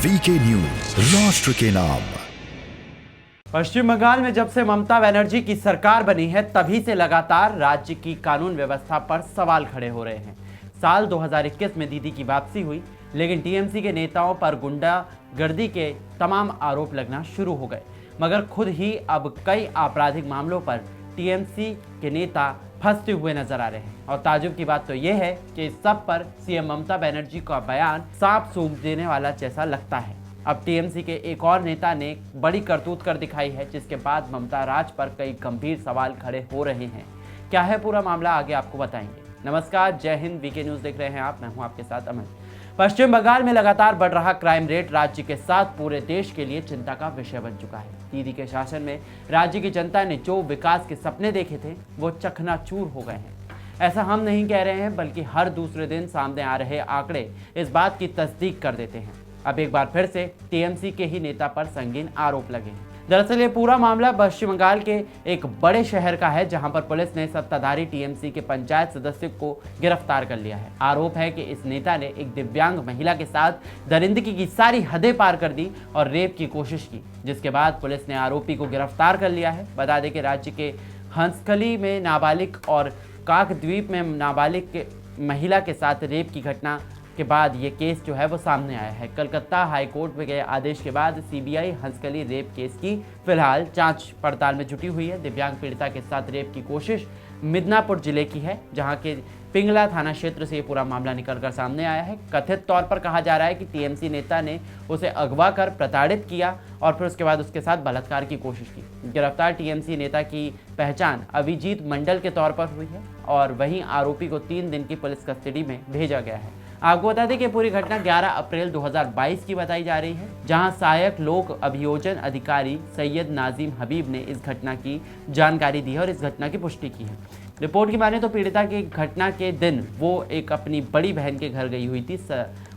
VK news, राष्ट्र के नाम। पश्चिम बंगाल में जब से ममता बनर्जी की सरकार बनी है तभी से लगातार राज्य की कानून व्यवस्था पर सवाल खड़े हो रहे हैं। साल 2021 में दीदी की वापसी हुई, लेकिन टीएमसी के नेताओं पर गुंडागर्दी के तमाम आरोप लगना शुरू हो गए। मगर खुद ही अब कई आपराधिक मामलों पर टीएमसी के नेता फंसते हुए नजर आ रहे हैं। और ताजुब की बात तो यह है कि इस सब पर सीएम ममता बनर्जी का बयान सांप सूंघ देने वाला जैसा लगता है। अब टीएमसी के एक और नेता ने बड़ी करतूत कर दिखाई है, जिसके बाद ममता राज पर कई गंभीर सवाल खड़े हो रहे हैं। क्या है पूरा मामला, आगे आपको बताएंगे। नमस्कार, जय हिंद, वीके न्यूज देख रहे हैं आप। मैं हूं आपके साथ अमन। पश्चिम बंगाल में लगातार बढ़ रहा क्राइम रेट राज्य के साथ पूरे देश के लिए चिंता का विषय बन चुका है। दीदी के शासन में राज्य की जनता ने जो विकास के सपने देखे थे वो चकनाचूर हो गए हैं। ऐसा हम नहीं कह रहे हैं, बल्कि हर दूसरे दिन सामने आ रहे आंकड़े इस बात की तस्दीक कर देते हैं। अब एक बार फिर से टीएमसी के ही नेता पर संगीन आरोप लगे हैं। दरअसल ये पूरा मामला पश्चिम बंगाल के एक बड़े शहर का है, जहां पर पुलिस ने सत्ताधारी टीएमसी के पंचायत सदस्य को गिरफ्तार कर लिया है। आरोप है कि इस नेता ने एक दिव्यांग महिला के साथ दरिंदगी की सारी हदें पार कर दी और रेप की कोशिश की, जिसके बाद पुलिस ने आरोपी को गिरफ्तार कर लिया है। बता दें कि राज्य के हंसकली में नाबालिग और काकद्वीप में नाबालिग महिला के साथ रेप की घटना के बाद ये केस जो है वो सामने आया है। कलकत्ता हाई कोर्ट में गए आदेश के बाद सीबीआई हंसकली रेप केस की फिलहाल जांच पड़ताल में जुटी हुई है। दिव्यांग पीड़िता के साथ रेप की कोशिश मिदनापुर जिले की है, जहां के पिंगला थाना क्षेत्र से ये पूरा मामला निकलकर सामने आया है। कथित तौर पर कहा जा रहा है कि टीएमसी नेता ने उसे अगवा कर प्रताड़ित किया और फिर उसके बाद उसके साथ बलात्कार की कोशिश की। गिरफ्तार टीएमसी नेता की पहचान अभिजीत मंडल के तौर पर हुई है और वहीं आरोपी को 3 दिन की पुलिस कस्टडी में भेजा गया है। आपको बता दें कि पूरी घटना 11 अप्रैल 2022 की बताई जा रही है, जहां सहायक लोक अभियोजन अधिकारी सैयद नाजिम हबीब ने इस घटना की जानकारी दी है और इस घटना की पुष्टि की है। रिपोर्ट की माने तो पीड़िता की घटना के दिन वो एक अपनी बड़ी बहन के घर गई हुई थी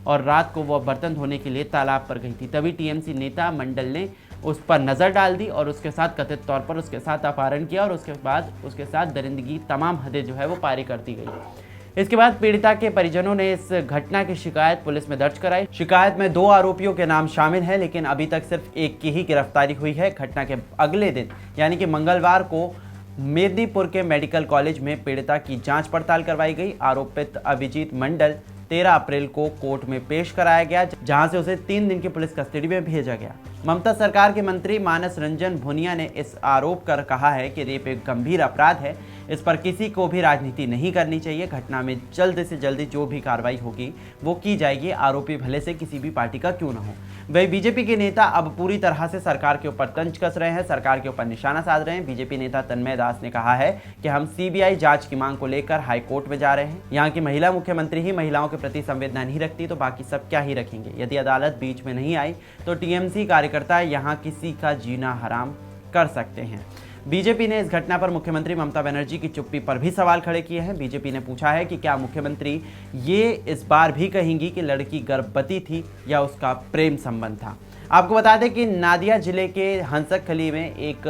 और रात को वो बर्तन धोने के लिए तालाब पर गई थी। तभी टीएमसी नेता मंडल ने उस पर नज़र डाल दी और उसके साथ कथित तौर पर उसके साथ अपहरण किया और उसके बाद उसके साथ दरिंदगी तमाम हदें जो है वो पारी कर दी गई। इसके बाद पीड़िता के परिजनों ने इस घटना की शिकायत पुलिस में दर्ज कराई। शिकायत में 2 आरोपियों के नाम शामिल हैं, लेकिन अभी तक सिर्फ एक की ही गिरफ्तारी हुई है। घटना के अगले दिन यानी कि मंगलवार को मेदिनीपुर के मेडिकल कॉलेज में पीड़िता की जांच पड़ताल करवाई गई। आरोपित अभिजीत मंडल 13 अप्रैल को कोर्ट में पेश कराया गया, जहां से उसे 3 दिन की पुलिस कस्टडी में भेजा गया। ममता सरकार के मंत्री मानस रंजन भुनिया ने इस आरोप कर कहा है कि रेप एक गंभीर अपराध है, इस पर किसी को भी राजनीति नहीं करनी चाहिए। घटना में जल्द से जल्द जो भी कार्रवाई होगी वो की जाएगी, आरोपी भले से किसी भी पार्टी का क्यों ना हो। वही बीजेपी के नेता अब पूरी तरह से सरकार के ऊपर तंज कस रहे हैं, सरकार के ऊपर निशाना साध रहे हैं। बीजेपी नेता तन्मय दास ने कहा है कि हम सीबीआई जांच की मांग को लेकर हाई कोर्ट में जा रहे हैं। यहाँ की महिला मुख्यमंत्री ही महिलाओं के प्रति संवेदना नहीं रखती तो बाकी सब क्या ही रखेंगे। यदि अदालत बीच में नहीं आई तो टीएमसी कार्यकर्ता यहाँ किसी का जीना हराम कर सकते हैं। बीजेपी ने इस घटना पर मुख्यमंत्री ममता बनर्जी की चुप्पी पर भी सवाल खड़े किए हैं। बीजेपी ने पूछा है कि क्या मुख्यमंत्री ये इस बार भी कहेंगी कि लड़की गर्भवती थी या उसका प्रेम संबंध था। आपको बता दें कि नादिया जिले के हंसकली में एक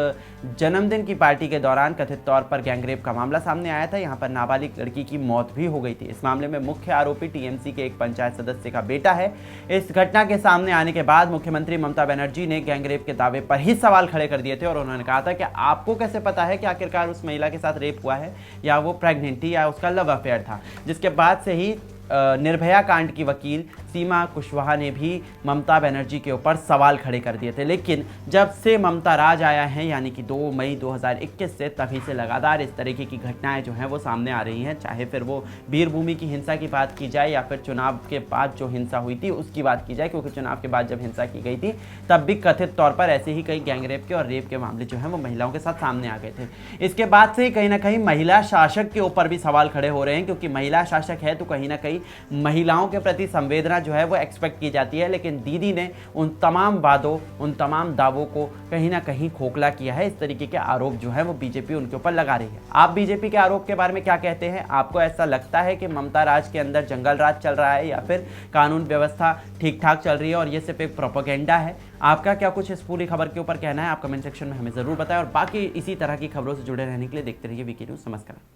जन्मदिन की पार्टी के दौरान कथित तौर पर गैंगरेप का मामला सामने आया था। यहां पर नाबालिग लड़की की मौत भी हो गई थी। इस मामले में मुख्य आरोपी टीएमसी के एक पंचायत सदस्य का बेटा है। इस घटना के सामने आने के बाद मुख्यमंत्री ममता बनर्जी ने गैंगरेप के दावे पर ही सवाल खड़े कर दिए थे और उन्होंने कहा था कि आपको कैसे पता है कि आखिरकार उस महिला के साथ रेप हुआ है या वो प्रेग्नेंट थी या उसका लव अफेयर था। जिसके बाद से ही निर्भया कांड की वकील सीमा कुशवाहा ने भी ममता बनर्जी के ऊपर सवाल खड़े कर दिए थे। लेकिन जब से ममता राज आया है यानी कि 2 मई 2021 से, तभी से लगातार इस तरीके की घटनाएं जो हैं वो सामने आ रही हैं। चाहे फिर वो वीरभूमि की हिंसा की बात की जाए या फिर चुनाव के बाद जो हिंसा हुई थी उसकी बात की जाए, क्योंकि चुनाव के बाद जब हिंसा की गई थी तब भी कथित तौर पर ऐसे ही कई गैंगरेप के और रेप के मामले जो हैं वो महिलाओं के साथ सामने आ गए थे। इसके बाद से कहीं ना कहीं महिला शासक के ऊपर भी सवाल खड़े हो रहे हैं, क्योंकि महिला शासक है तो कहीं ना कहीं महिलाओं के प्रति संवेदना जो है वो एक्सपेक्ट की जाती है। लेकिन दीदी ने उन तमाम वादों, उन तमाम दावों को कहीं ना कहीं खोखला किया है। इस तरीके के आरोप जो है वो बीजेपी उनके ऊपर लगा रही है। आप बीजेपी के आरोप के बारे में क्या कहते हैं? आपको ऐसा लगता है कि ममता राज के अंदर जंगल राज चल रहा है या फिर कानून व्यवस्था ठीक ठाक चल रही है और ये सिर्फ एक प्रोपेगेंडा है? आपका क्या कुछ इस पूरी खबर के ऊपर कहना है? आप कमेंट सेक्शन में हमें जरूर बताएं और बाकी इसी तरह की खबरों से जुड़े रहने के लिए देखते रहिए वीके न्यूज। नमस्कार।